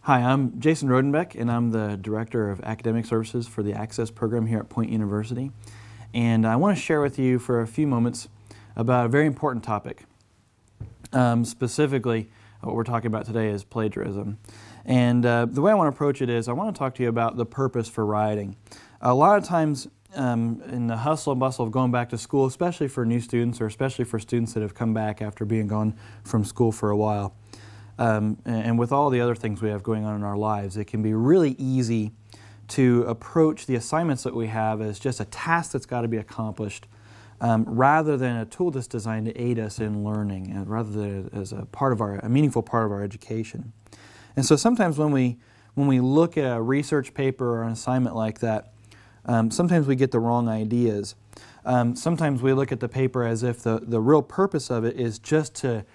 Hi, I'm Jason Rodenbeck, and I'm the Director of Academic Services for the Access Program here at Point University. And I want to share with you for a few moments about a very important topic. Specifically, what we're talking about today is plagiarism. And the way I want to approach it is I want to talk to you about the purpose for writing. A lot of times in the hustle and bustle of going back to school, especially for new students or especially for students that have come back after being gone from school for a while, and with all the other things we have going on in our lives, it can be really easy to approach the assignments that we have as just a task that's got to be accomplished rather than a tool that's designed to aid us in learning, and rather than as a meaningful part of our education. And so sometimes when we look at a research paper or an assignment like that, sometimes we get the wrong ideas. Sometimes we look at the paper as if the real purpose of it is just to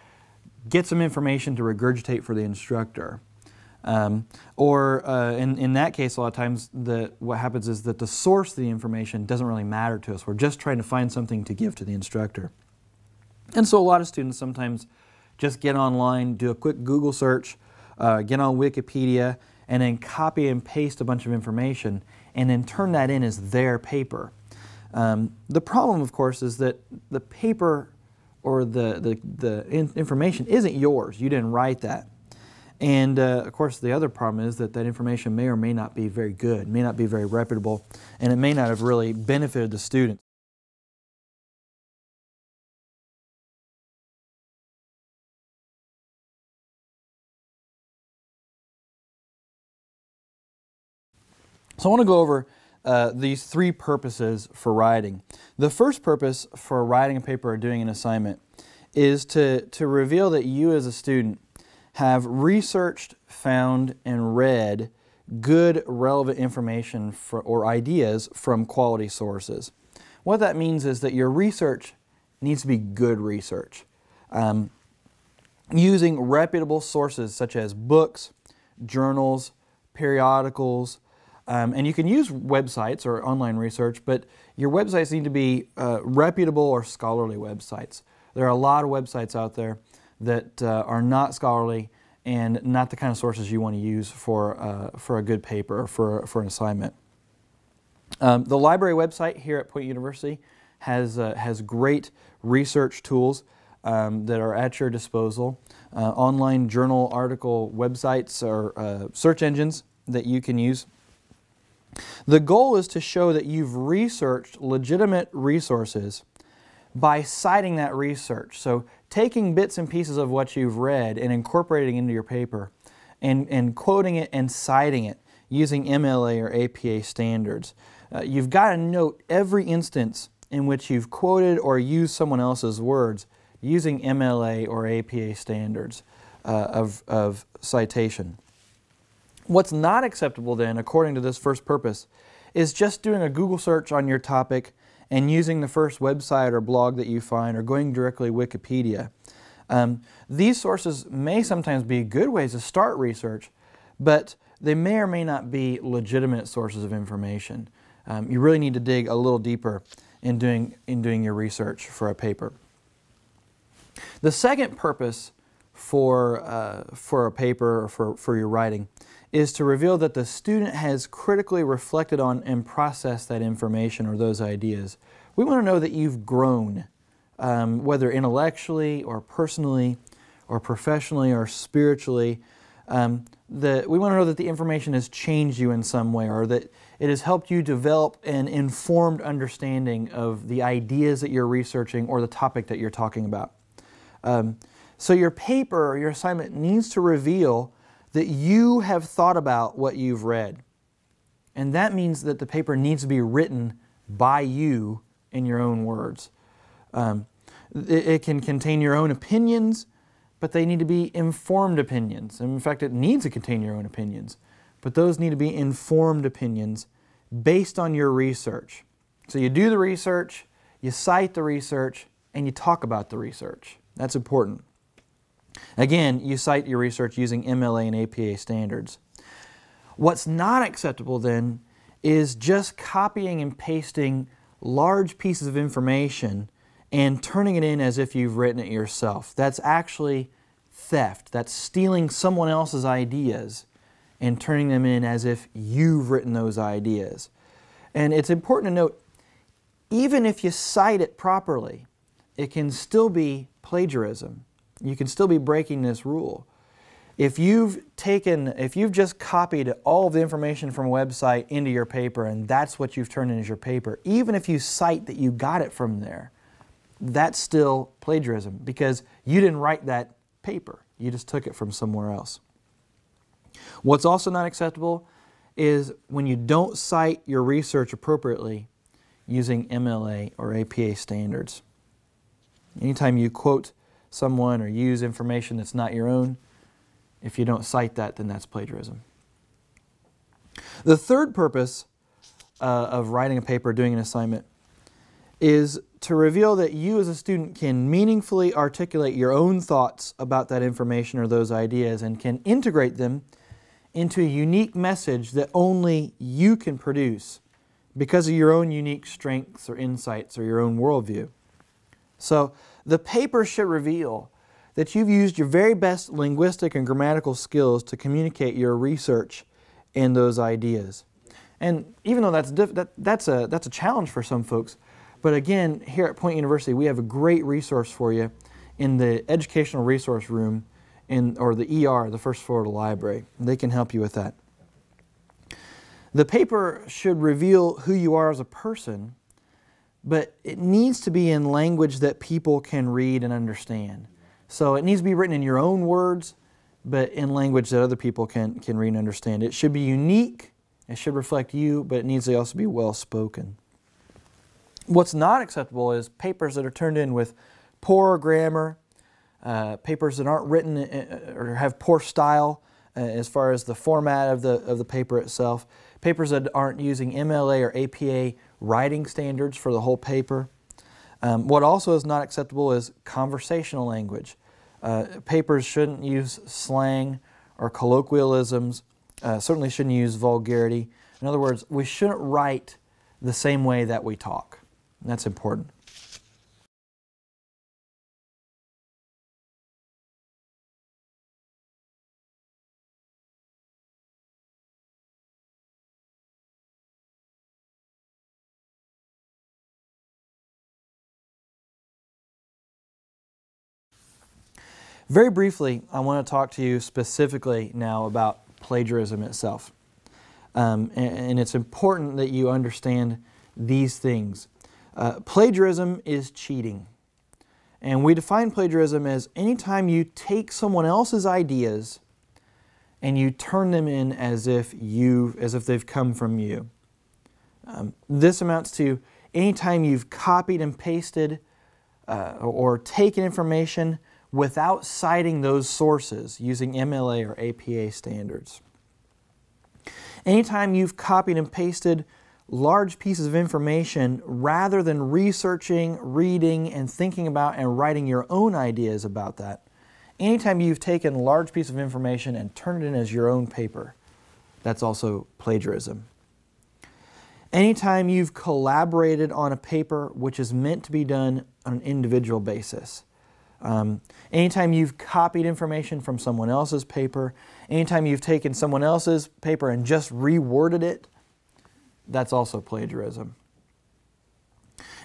get some information to regurgitate for the instructor. In that case, a lot of times what happens is that the source of the information doesn't really matter to us. We're just trying to find something to give to the instructor. And so a lot of students sometimes just get online, do a quick Google search, get on Wikipedia, and then copy and paste a bunch of information, and then turn that in as their paper. The problem, of course, is that the paper or the information isn't yours. You didn't write that. And of course the other problem is that information may or may not be very good, may not be very reputable, and it may not have really benefited the student. So I want to go over these three purposes for writing. The first purpose for writing a paper or doing an assignment is to reveal that you as a student have researched, found, and read good, relevant information or ideas from quality sources. What that means is that your research needs to be good research. Using reputable sources such as books, journals, periodicals, and you can use websites or online research, but your websites need to be reputable or scholarly websites. There are a lot of websites out there that are not scholarly and not the kind of sources you want to use for a good paper or for an assignment. The library website here at Point University has great research tools that are at your disposal. Online journal article websites or search engines that you can use. The goal is to show that you've researched legitimate resources by citing that research. So taking bits and pieces of what you've read and incorporating into your paper and quoting it and citing it using MLA or APA standards. You've got to note every instance in which you've quoted or used someone else's words using MLA or APA standards of citation. What's not acceptable then, according to this first purpose, is just doing a Google search on your topic and using the first website or blog that you find or going directly to Wikipedia. These sources may sometimes be good ways to start research, but they may or may not be legitimate sources of information. You really need to dig a little deeper in doing your research for a paper. The second purpose for a paper or for your writing is to reveal that the student has critically reflected on and processed that information or those ideas. We want to know that you've grown, whether intellectually or personally or professionally or spiritually. We want to know that the information has changed you in some way, or that it has helped you develop an informed understanding of the ideas that you're researching or the topic that you're talking about. So your paper or your assignment needs to reveal that you have thought about what you've read. And that means that the paper needs to be written by you in your own words. It can contain your own opinions, but they need to be informed opinions. And in fact, it needs to contain your own opinions, but those need to be informed opinions based on your research. So you do the research, you cite the research, and you talk about the research. That's important. Again, you cite your research using MLA and APA standards. What's not acceptable then is just copying and pasting large pieces of information and turning it in as if you've written it yourself. That's actually theft. That's stealing someone else's ideas and turning them in as if you've written those ideas. And it's important to note, even if you cite it properly, it can still be plagiarism. You can still be breaking this rule. If you've just copied all of the information from a website into your paper and that's what you've turned in as your paper, even if you cite that you got it from there, that's still plagiarism because you didn't write that paper. You just took it from somewhere else. What's also not acceptable is when you don't cite your research appropriately using MLA or APA standards. Anytime you quote someone or use information that's not your own, if you don't cite that, then that's plagiarism. The third purpose of writing a paper, doing an assignment, is to reveal that you as a student can meaningfully articulate your own thoughts about that information or those ideas and can integrate them into a unique message that only you can produce because of your own unique strengths or insights or your own worldview. So the paper should reveal that you've used your very best linguistic and grammatical skills to communicate your research and those ideas. And even though that's a challenge for some folks, but again, here at Point University, we have a great resource for you in the Educational Resource Room or the ER, the first floor of the library. They can help you with that. The paper should reveal who you are as a person, but it needs to be in language that people can read and understand. So it needs to be written in your own words, but in language that other people can read and understand. It should be unique, it should reflect you, but it needs to also be well spoken. What's not acceptable is papers that are turned in with poor grammar, papers that aren't written or have poor style as far as the format of the paper itself, papers that aren't using MLA or APA writing standards for the whole paper. What also is not acceptable is conversational language. Papers shouldn't use slang or colloquialisms, certainly shouldn't use vulgarity. In other words, we shouldn't write the same way that we talk. And that's important. Very briefly, I want to talk to you specifically now about plagiarism itself. And it's important that you understand these things. Plagiarism is cheating. And we define plagiarism as anytime you take someone else's ideas and you turn them in as if they've come from you. This amounts to anytime you've copied and pasted or taken information without citing those sources using MLA or APA standards. Anytime you've copied and pasted large pieces of information rather than researching, reading, and thinking about and writing your own ideas about that. Anytime you've taken a large piece of information and turned it in as your own paper, that's also plagiarism. Anytime you've collaborated on a paper which is meant to be done on an individual basis. Anytime you've copied information from someone else's paper, anytime you've taken someone else's paper and just reworded it, that's also plagiarism.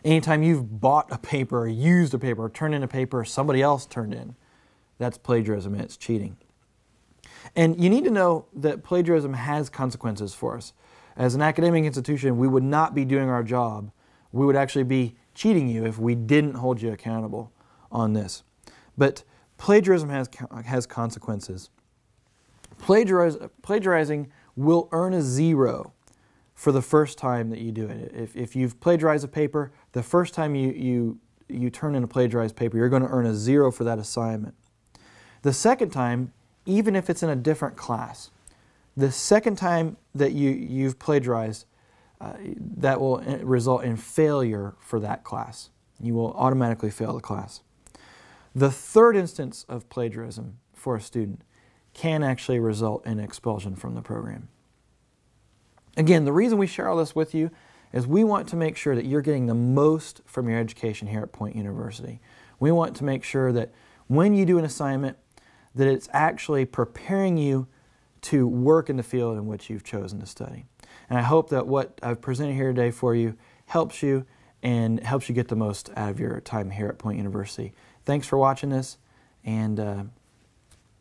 Anytime you've bought a paper, or used a paper, or turned in a paper somebody else turned in, that's plagiarism and it's cheating. And you need to know that plagiarism has consequences for us. As an academic institution, we would not be doing our job. We would actually be cheating you if we didn't hold you accountable on this. But plagiarism has consequences. Plagiarizing will earn a 0 for the first time that you do it. If you've plagiarized a paper, the first time you turn in a plagiarized paper, you're going to earn a 0 for that assignment. The second time, even if it's in a different class, the second time that you've plagiarized, that will result in failure for that class. You will automatically fail the class. The third instance of plagiarism for a student can actually result in expulsion from the program. Again, the reason we share all this with you is we want to make sure that you're getting the most from your education here at Point University. We want to make sure that when you do an assignment, that it's actually preparing you to work in the field in which you've chosen to study. And I hope that what I've presented here today for you helps you and helps you get the most out of your time here at Point University. Thanks for watching this, and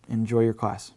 enjoy your class.